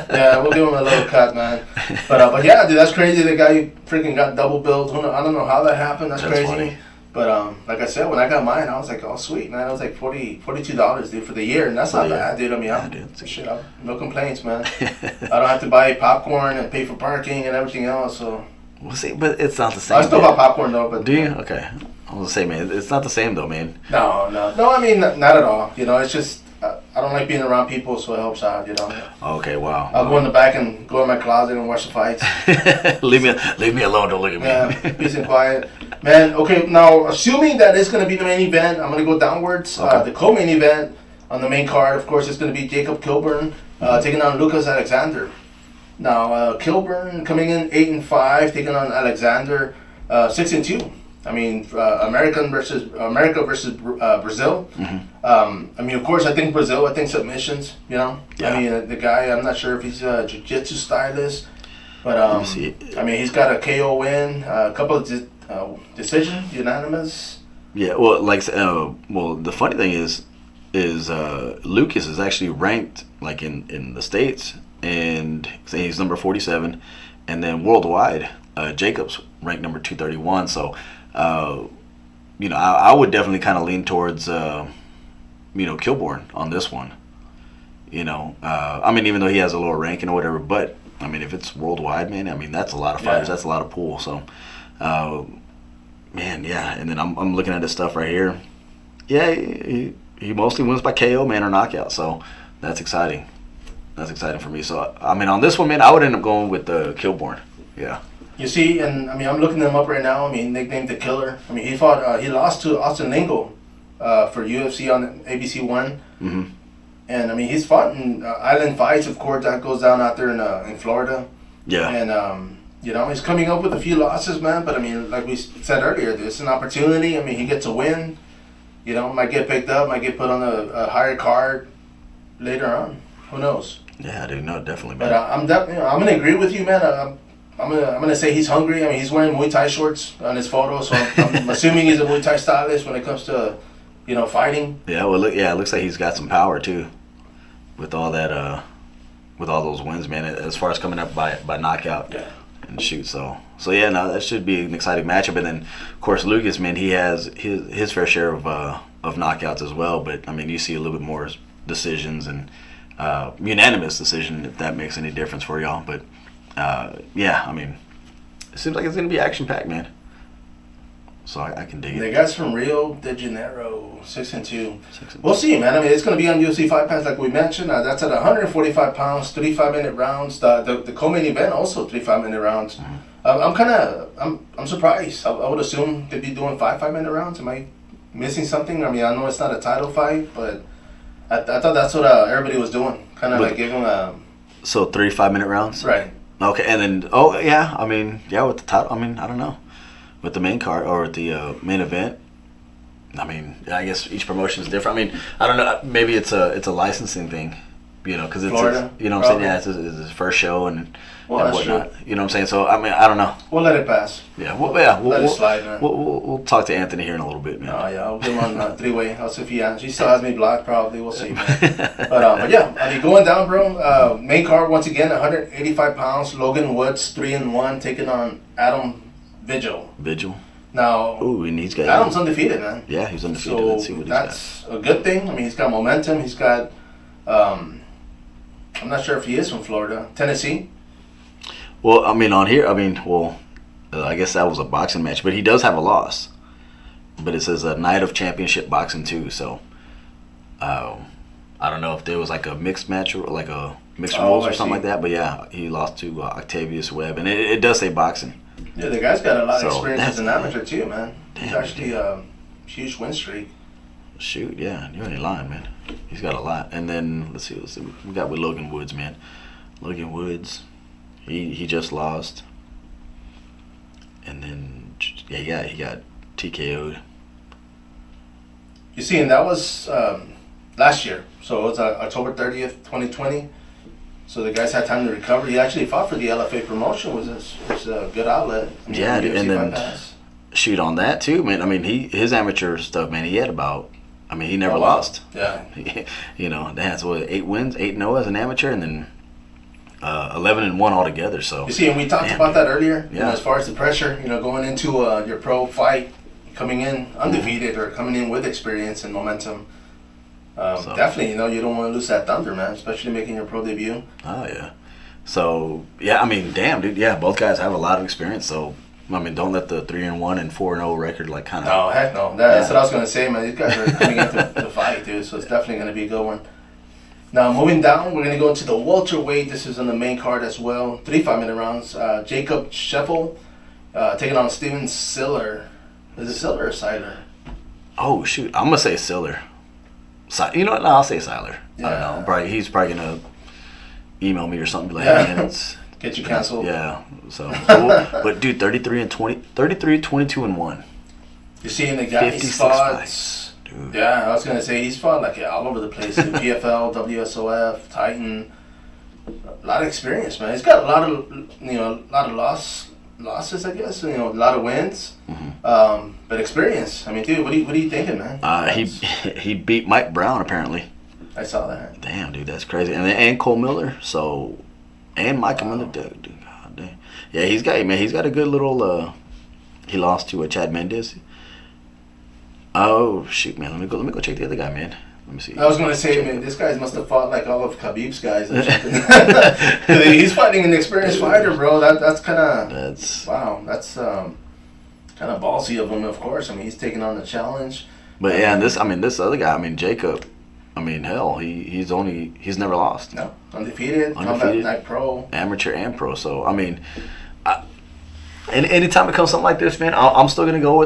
Yeah, we'll give him a little cut, man. But yeah, dude, that's crazy. The guy freaking got double billed. I don't know how that happened. That's crazy. Funny. But like I said, when I got mine, I was like, oh sweet, man. I was like $42, dude, for the year, and that's not bad, dude. I mean, shit, no complaints, man. I don't have to buy popcorn and pay for parking and everything else. So. We'll see, but it's not the same. I still buy popcorn though. But do you? Okay. I was gonna say, man, it's not the same though, man. No. I mean, not at all. You know, it's just I don't like being around people, so it helps out. You know. Okay. Wow. I'll go in the back and go in my closet and watch the fights. leave me alone. Don't look at me. Yeah, peace and quiet, man. Okay, now assuming that it's gonna be the main event, I'm gonna go downwards. Okay. The co-main event on the main card, of course, is gonna be Jacob Coburn taking on Lucas Alexander. Now Coburn coming in 8-5, taking on Alexander 6-2. I mean, America versus Brazil. Mm-hmm. I mean, of course, I think Brazil. I think submissions. You know, yeah. I mean, the guy. I'm not sure if he's a jiu-jitsu stylist, but I mean, he's got a KO win, a couple of decisions, unanimous. Yeah. Well, the funny thing is Lucas is actually ranked like in the States, and he's number 47, and then worldwide, Jacob's ranked number 231. So. You know, I would definitely kind of lean towards, you know, Kilborn on this one. You know, I mean, even though he has a lower ranking or whatever, but I mean, if it's worldwide, man, I mean, that's a lot of fighters. That's a lot of pool. So, man, yeah. And then I'm looking at this stuff right here. Yeah, he mostly wins by KO, man, or knockout. So that's exciting. That's exciting for me. So, I mean, on this one, man, I would end up going with Kilborn. Yeah. You see, and I mean, I'm looking them up right now. I mean, nicknamed the Killer. I mean, he lost to Austin Lingle for UFC on ABC One. Mm-hmm. And I mean, he's fought in Island Fights, of course. That goes down out there in Florida. Yeah. And you know, he's coming up with a few losses, man. But I mean, like we said earlier, it's an opportunity. I mean, he gets a win. You know, might get picked up, might get put on a higher card later on. Who knows? Yeah, I do know, definitely, man. But I'm gonna agree with you, man. I'm gonna say he's hungry. I mean, he's wearing Muay Thai shorts on his photo, so I'm assuming he's a Muay Thai stylist when it comes to, you know, fighting. Yeah, well, it looks like he's got some power too, with all that, with all those wins, man. As far as coming up by knockout and shoot, so yeah, no, that should be an exciting matchup. And then, of course, Lucas, man, he has his fair share of knockouts as well. But I mean, you see a little bit more decisions and unanimous decision, if that makes any difference for y'all, but. Yeah, I mean, it seems like it's going to be action-packed, man. So I can dig it. The guys from Rio de Janeiro, 6-2. We'll see, man. I mean, it's going to be on UFC Fight Pass, like we mentioned. That's at 145 pounds, 35-minute rounds. The co-main event also 35-minute rounds. Mm-hmm. I'm surprised. I would assume they'd be doing 5-minute rounds. Am I missing something? I mean, I know it's not a title fight, but I thought that's what everybody was doing. Kind of like giving a... So 3 5-minute rounds? Right. Okay, and then, I mean, with the title, I mean, I don't know. With the main card or with the main event, I mean, I guess each promotion is different. I mean, I don't know, maybe it's a licensing thing, you know, because it's, Florida, you know what I'm saying? Yeah, it's his first show and whatnot. True. You know what I'm saying? So, I mean, I don't know. We'll let it pass. Yeah, we'll let it slide, man. We'll talk to Anthony here in a little bit, man. Oh, yeah, I'll give him on three-way. I'll see if he still has me blocked, probably. We'll see, man. But yeah, I mean, going down, bro. Main card, once again, 185 pounds. Logan Woods, 3-1, taking on Adam Vigil. Now, and he's got Adam's undefeated, man. Yeah, he's undefeated. So Let's see what he's got. That's a good thing. I mean, he's got momentum. He's got, I'm not sure if he is from Florida. Tennessee? Well, I mean, on here, I guess that was a boxing match, but he does have a loss. But it says a night of championship boxing too, so I don't know if there was like a mixed match or like a mixed rules or something like that, but yeah, he lost to Octavius Webb, and it does say boxing. Yeah, the guy's got a lot of experience as an amateur too, man. He's actually a huge win streak. Shoot, yeah, you ain't lying, man. He's got a lot. And then let's see, we got with Logan Woods, man. Logan Woods, he just lost, and then he got TKO'd. You see, and that was last year, so it was October 30th, 2020. So the guys had time to recover. He actually fought for the LFA promotion, which was a good outlet. And then shoot on that too, man. I mean, his amateur stuff, man. He had about I mean, he never lost. Yeah. You know, that's what 8 wins, 8-0 as an amateur, and then 11-1 altogether. So you see, and we talked about that earlier. Yeah. You know, as far as the pressure, you know, going into your pro fight, coming in undefeated or coming in with experience and momentum. Definitely, you know, you don't want to lose that thunder, man. Especially making your pro debut. Oh yeah. So yeah, I mean, damn, dude. Yeah, both guys have a lot of experience. So I mean, don't let the 3-1 and 4-0 record like kind of. No, heck no. That's what I was gonna say, man. These guys are coming into the fight, dude. So it's definitely gonna be a good one. Now moving down, we're gonna go into the welterweight. This is on the main card as well. 3 5-minute rounds. Jacob Scheffel taking on Steven Siller. Is it Siller or Siller? Oh shoot, I'm gonna say Siller. You know what? No, I'll say Siller. Yeah. I don't know. He's probably gonna email me or something. Be like, hey, man, it's get you canceled. Yeah. So, but dude, 22-1. You're seeing the guy. 56 He's fought. fights. Dude. Yeah, I was gonna say he's fought like all over the place. PFL, WSOF, Titan. A lot of experience, man. He's got a lot of losses, I guess. You know, a lot of wins. Mm-hmm. But experience. I mean, dude, what are you thinking, man? He beat Mike Brown apparently. I saw that. Damn, dude, that's crazy. And Cole Miller. So, and Mike Miller, dude. God damn. Yeah, he's got a good little. He lost to Chad Mendes. Oh shoot, man. Let me go check the other guy, man. Let me see. I was gonna say, man, this guy must have fought like all of Khabib's guys or something. He's fighting an experienced fighter, bro. That's kind of. Wow. That's kind of ballsy of him, of course. I mean, he's taking on the challenge. But yeah, and this other guy, Jacob. I mean, hell, he's never lost. No, undefeated. Combat Night Pro. Amateur and pro. So I mean, and anytime it comes something like this, man, I'm still gonna go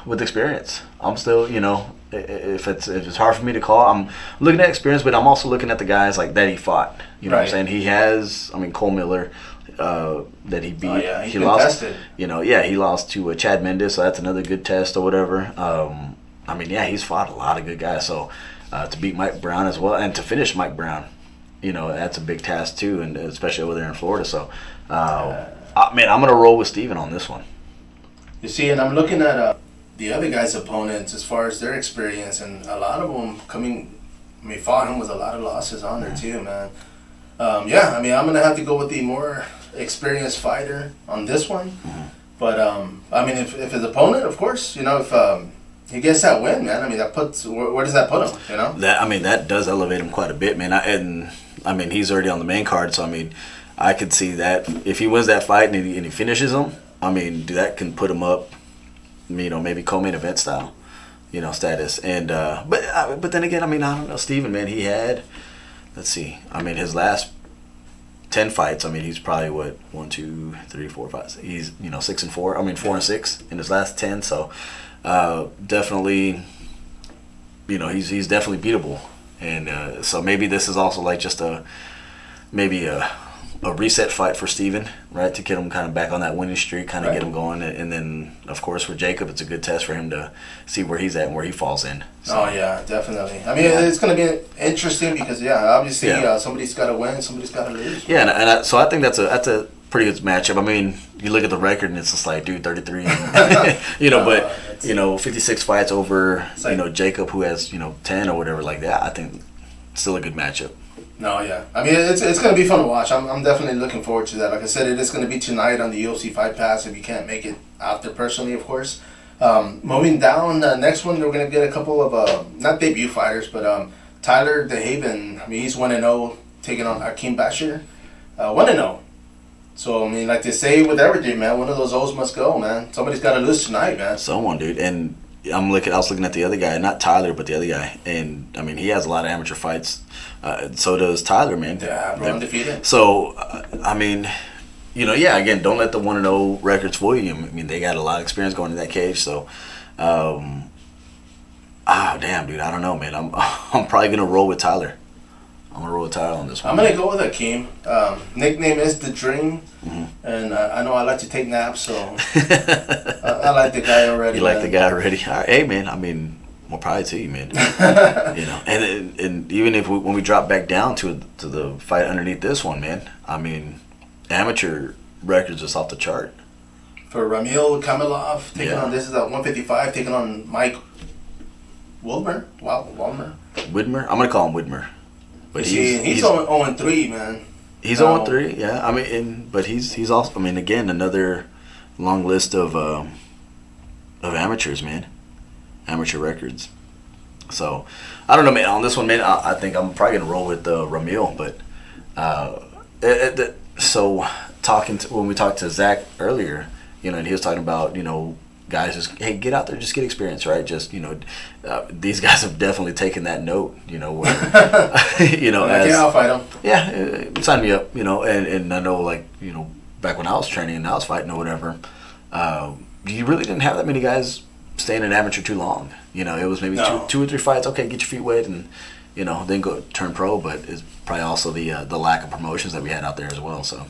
with experience. I'm still, you know, if it's hard for me to call, I'm looking at experience, but I'm also looking at the guys like that he fought. You know what I'm saying? He has, Cole Miller, that he beat. Oh, yeah, he lost. Tested. You know, yeah, he lost to Chad Mendes, so that's another good test or whatever. He's fought a lot of good guys. So to beat Mike Brown as well, and to finish Mike Brown, you know, that's a big task too, and especially over there in Florida. So, I'm gonna roll with Steven on this one. You see, and I'm looking at the other guys' opponents as far as their experience, and a lot of them fought him with a lot of losses on there too, man. I'm gonna have to go with the more experienced fighter on this one. Mm-hmm. But if his opponent, of course, you know, if he gets that win, man, that puts where does that put him? You know, that does elevate him quite a bit, man. He's already on the main card, so I could see that if he wins that fight and he finishes him, that can put him up, you know, maybe co-main event style, you know, status. And but then again, I don't know, Steven, man, he had, let's see, his last 10 fights, he's probably what 1, 2, 3, 4, 5. He's 6-4. 4-6 in his last 10. So definitely, you know, he's definitely beatable. And so maybe this is also like just a reset fight for Steven, right? To get him kind of back on that winning streak, kind of get him going. And then, of course, for Jacob, it's a good test for him to see where he's at and where he falls in. So, oh, yeah, definitely. It's going to be interesting because, obviously somebody's got to win, somebody's got to lose. Yeah, so I think that's a pretty good matchup. You look at the record and it's just like, dude, 33. You know, but, 56 fights over, like, Jacob, who has, 10 or whatever like that. I think it's still a good matchup. No, yeah. It's going to be fun to watch. I'm definitely looking forward to that. Like I said, it is going to be tonight on the UFC Fight Pass if you can't make it after personally, of course. Moving down, next one, we're going to get a couple of, not debut fighters, but Tyler DeHaven. He's 1-0, taking on Hakeem Bashir. 1-0. So, like they say with everything, man, one of those O's must go, man. Somebody's got to lose tonight, man. Someone, dude. And I was looking at the other guy, not Tyler, but the other guy. And, he has a lot of amateur fights. So does Tyler, man. Yeah, bro, undefeated. So, again, don't let the 1-0 records fool you. They got a lot of experience going in that cage. So, damn, dude, I don't know, man. I'm probably going to roll with Tyler. I'm going to roll with Tyler on this one. I'm going to go with Hakeem. Nickname is The Dream. Mm-hmm. And I know I like to take naps, so I like the guy already. You like the guy already? All right. Hey, man, more pride to you, man. And even if when we drop back down to the fight underneath this one, man, amateur records just off the chart. For Ramil Kamilov, taking on, this is at 155, taking on Mike Wilmer. Wow, Wilmer. Widmer? I'm going to call him Widmer. But he's 0-3, man. He's 0-3, yeah. I mean, but he's also, I mean, again, another long list of amateurs, man. Amateur records. So, I don't know, man. On this one, man, I think I'm probably going to roll with Ramil. But, when we talked to Zach earlier, you know, and he was talking about, you know, guys just, hey, get out there, just get experience, right? Just, you know, these guys have definitely taken that note, you know, where, you know, as, yeah, I'll fight them. Yeah, sign me up, you know, and I know, like, you know, back when I was training and I was fighting or whatever, you really didn't have that many guys staying in amateur too long. You know, it was maybe two or three fights, okay, get your feet wet, and, you know, then go turn pro, but it's probably also the lack of promotions that we had out there as well, so.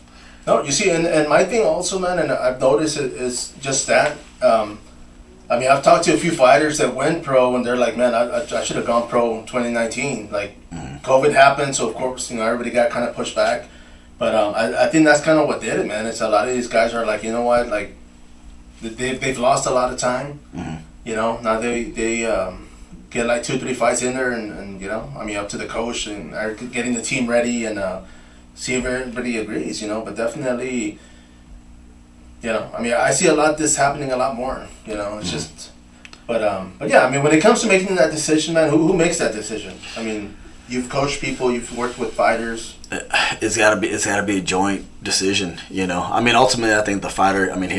No, you see, and my thing also, man, and I've noticed it is just that. I mean, I've talked to a few fighters that went pro, and they're like, man, I should have gone pro in 2019. Like, COVID happened, so of course, you know, everybody got kind of pushed back. But I think that's kind of what did it, man. It's a lot of these guys are like, you know what, like, they've lost a lot of time. You know, now they get like 2-3 fights in there, and you know, I mean, up to the coach and are getting the team ready and see if everybody agrees, you know. But definitely, you know, I mean, I see this happening a lot more, you know. It's just, but yeah, I mean, when it comes to making that decision, man, who makes that decision? I mean, you've coached people, you've worked with fighters. It's gotta be a joint decision, you know. I mean, ultimately, I think the fighter, I mean,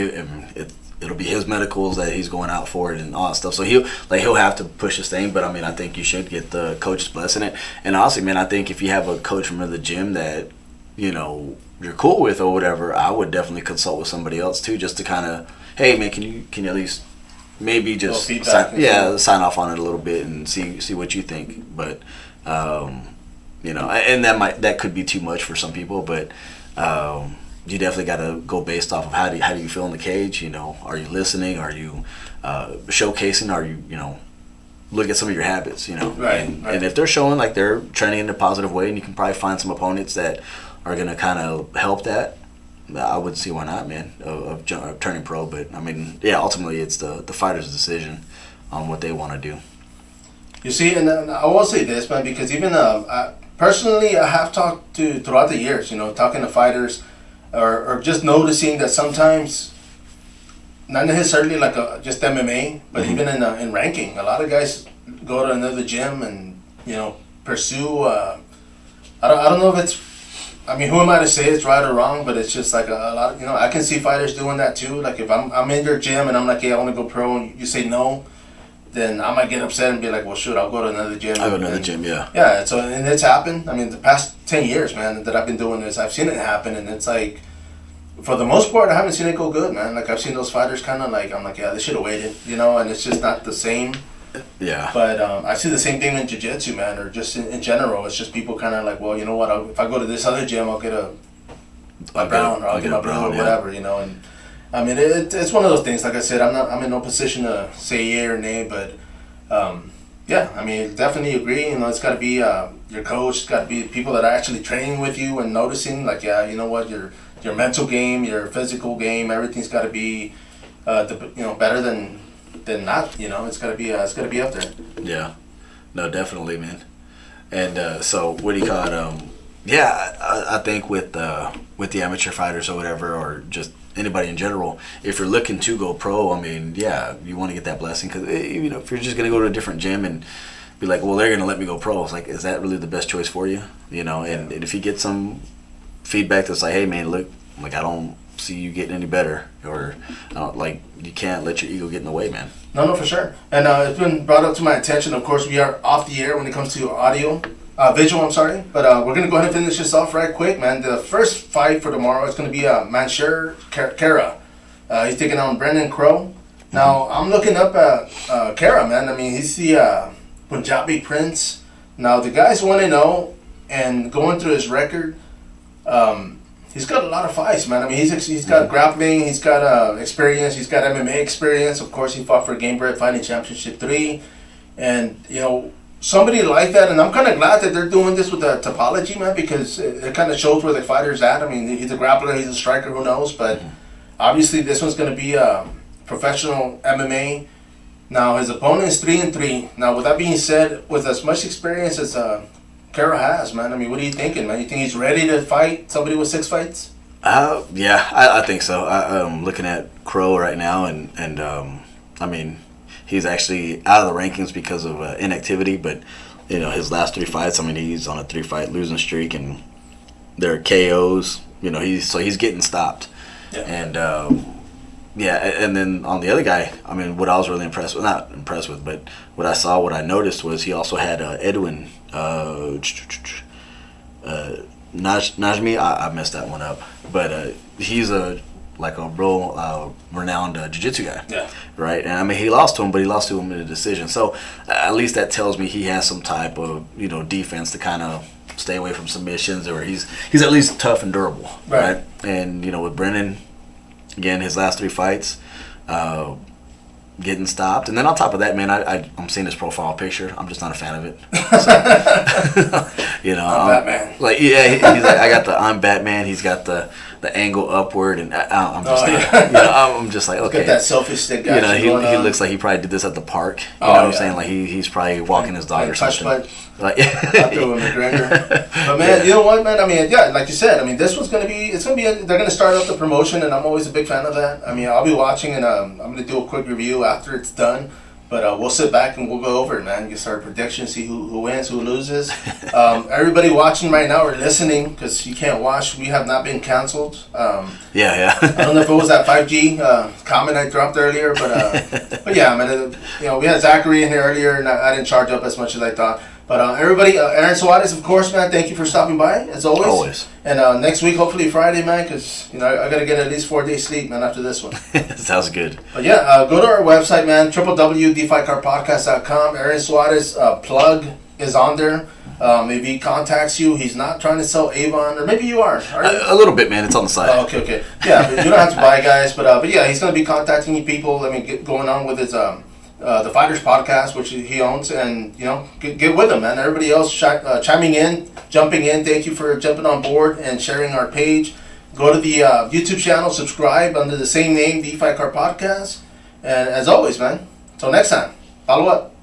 it'll be his medicals that he's going out for it and all that stuff. So he'll have to push his thing, but I mean, I think you should get the coach's blessing it. And honestly, man, I think if you have a coach from the gym that, you know, you're cool with or whatever, I would definitely consult with somebody else too, just to kind of, hey man, can you at least maybe just sign off on it a little bit and see what you think. But you know, and that could be too much for some people, but you definitely got to go based off of how do you feel in the cage. You know, are you listening? Are you showcasing? Are you know, look at some of your habits. You know, right. And if they're showing like they're trending in a positive way, and you can probably find some opponents that are gonna kind of help that, I would see why not, man, of turning pro. But I mean, yeah, ultimately it's the fighter's decision on what they want to do. You see, and I will say this, man, because even personally, I have talked to throughout the years, you know, talking to fighters. Or just noticing that sometimes, not necessarily like just MMA, but even in ranking, a lot of guys go to another gym and, you know, pursue. I don't know if it's, I mean, who am I to say it's right or wrong? But it's just like a lot. You know, I can see fighters doing that too. Like if I'm in your gym and I'm like, hey, I want to go pro, and you say no, then I might get upset and be like, well, shoot, I'll go to another gym. I'll go to another gym, yeah. Yeah, so, and it's happened. I mean, the past 10 years, man, that I've been doing this, I've seen it happen, and it's like, for the most part, I haven't seen it go good, man. Like, I've seen those fighters kind of like, I'm like, yeah, they should have waited, you know, and it's just not the same. Yeah. But I see the same thing in jiu-jitsu, man, or just in general. It's just people kind of like, well, you know what, if I go to this other gym, I'll get a brown, or I'll get a blue, or whatever, you know, and I mean, it's one of those things. Like I said, I'm in no position to say yay or nay, but yeah, I mean, definitely agree. You know, it's got to be your coach. It's got to be people that are actually training with you and noticing, like, yeah, you know what, your mental game, your physical game, everything's got to be, better than not. You know, it's got to be up there. Yeah, no, definitely, man. And so, what do you call it? Yeah, I think with the amateur fighters or whatever, or just anybody in general, if you're looking to go pro, I mean, yeah, you want to get that blessing, because you know, if you're just gonna go to a different gym and be like, well, they're gonna let me go pro, it's like, is that really the best choice for you? You know, and if you get some feedback that's like, hey man, look, like, I don't see you getting any better, or like, you can't let your ego get in the way, man. No, for sure. And it's been brought up to my attention. Of course, we are off the air when it comes to visual, I'm sorry. But we're going to go ahead and finish this off right quick, man. The first fight for tomorrow is going to be Mansoor Kara. He's taking on Brendan Crow. Now, I'm looking up at Kara, man. I mean, he's the Punjabi Prince. Now, the guy's 1-0, and going through his record, he's got a lot of fights, man. I mean, he's got grappling, he's got experience, he's got MMA experience. Of course, he fought for Game Bread Fighting Championship 3. And, you know, somebody like that, and I'm kind of glad that they're doing this with the topology, man, because it kind of shows where the fighter's at. I mean, he's a grappler, he's a striker, who knows, but obviously this one's going to be a professional MMA Now his opponent is 3-3. Now with that being said, with as much experience as Kara has, man, I mean, what are you thinking, man? You think he's ready to fight somebody with 6 fights? Yeah, I think so. I'm looking at Crow right now, and I mean, he's actually out of the rankings because of inactivity, but you know, his last 3 fights, I mean, he's on a 3-fight losing streak, and they're KOs. You know, he's getting stopped. Yeah. And and then on the other guy, I mean, what I was really impressed with, not impressed with, but what I noticed was he also had Edwin Najmi. I messed that one up, but he's a real renowned jiu-jitsu guy. Yeah. Right? And I mean, he lost to him, but he lost to him in a decision. So at least that tells me he has some type of, you know, defense to kind of stay away from submissions, or he's at least tough and durable. Right? And, you know, with Brennan, again, his last 3 fights, getting stopped. And then on top of that, man, I'm seeing his profile picture. I'm just not a fan of it. So, you know, I'm Batman. Like, yeah, he's like, I got the I'm Batman. He's got the angle upward, and I'm just, you know, I'm just like, okay. Got that selfie stick guy. You know, he looks like he probably did this at the park. You know what I'm saying? Like he's probably walking his dog or something. Like, after with McGregor. But man, you know what, man? I mean, yeah, like you said, I mean, this one's they're gonna start up the promotion, and I'm always a big fan of that. I mean, I'll be watching, and I'm gonna do a quick review after it's done. But we'll sit back and we'll go over it, man. Get our predictions, see who wins, who loses. Everybody watching right now or listening, because you can't watch, we have not been canceled. Yeah. I don't know if it was that 5G comment I dropped earlier, but yeah, man. You know, we had Zachary in here earlier, and I didn't charge up as much as I thought. But everybody, Aaron Suarez, of course, man, thank you for stopping by, as always. Always. And next week, hopefully Friday, man, because, you know, I got to get at least 4 days sleep, man, after this one. Sounds good. But yeah, go to our website, man, www.TheFightCardPodcast.com. Aaron Suarez plug is on there. If he contacts you, he's not trying to sell Avon, or maybe you are. A little bit, man. It's on the side. Oh, okay. Yeah, but you don't have to buy, guys. But yeah, he's going to be contacting you people. I mean, going on with his the Fighters Podcast, which he owns, and, you know, get with him, man. Everybody else chiming in, jumping in. Thank you for jumping on board and sharing our page. Go to the YouTube channel, subscribe under the same name, The Fight Card Podcast. And as always, man, until next time, follow up.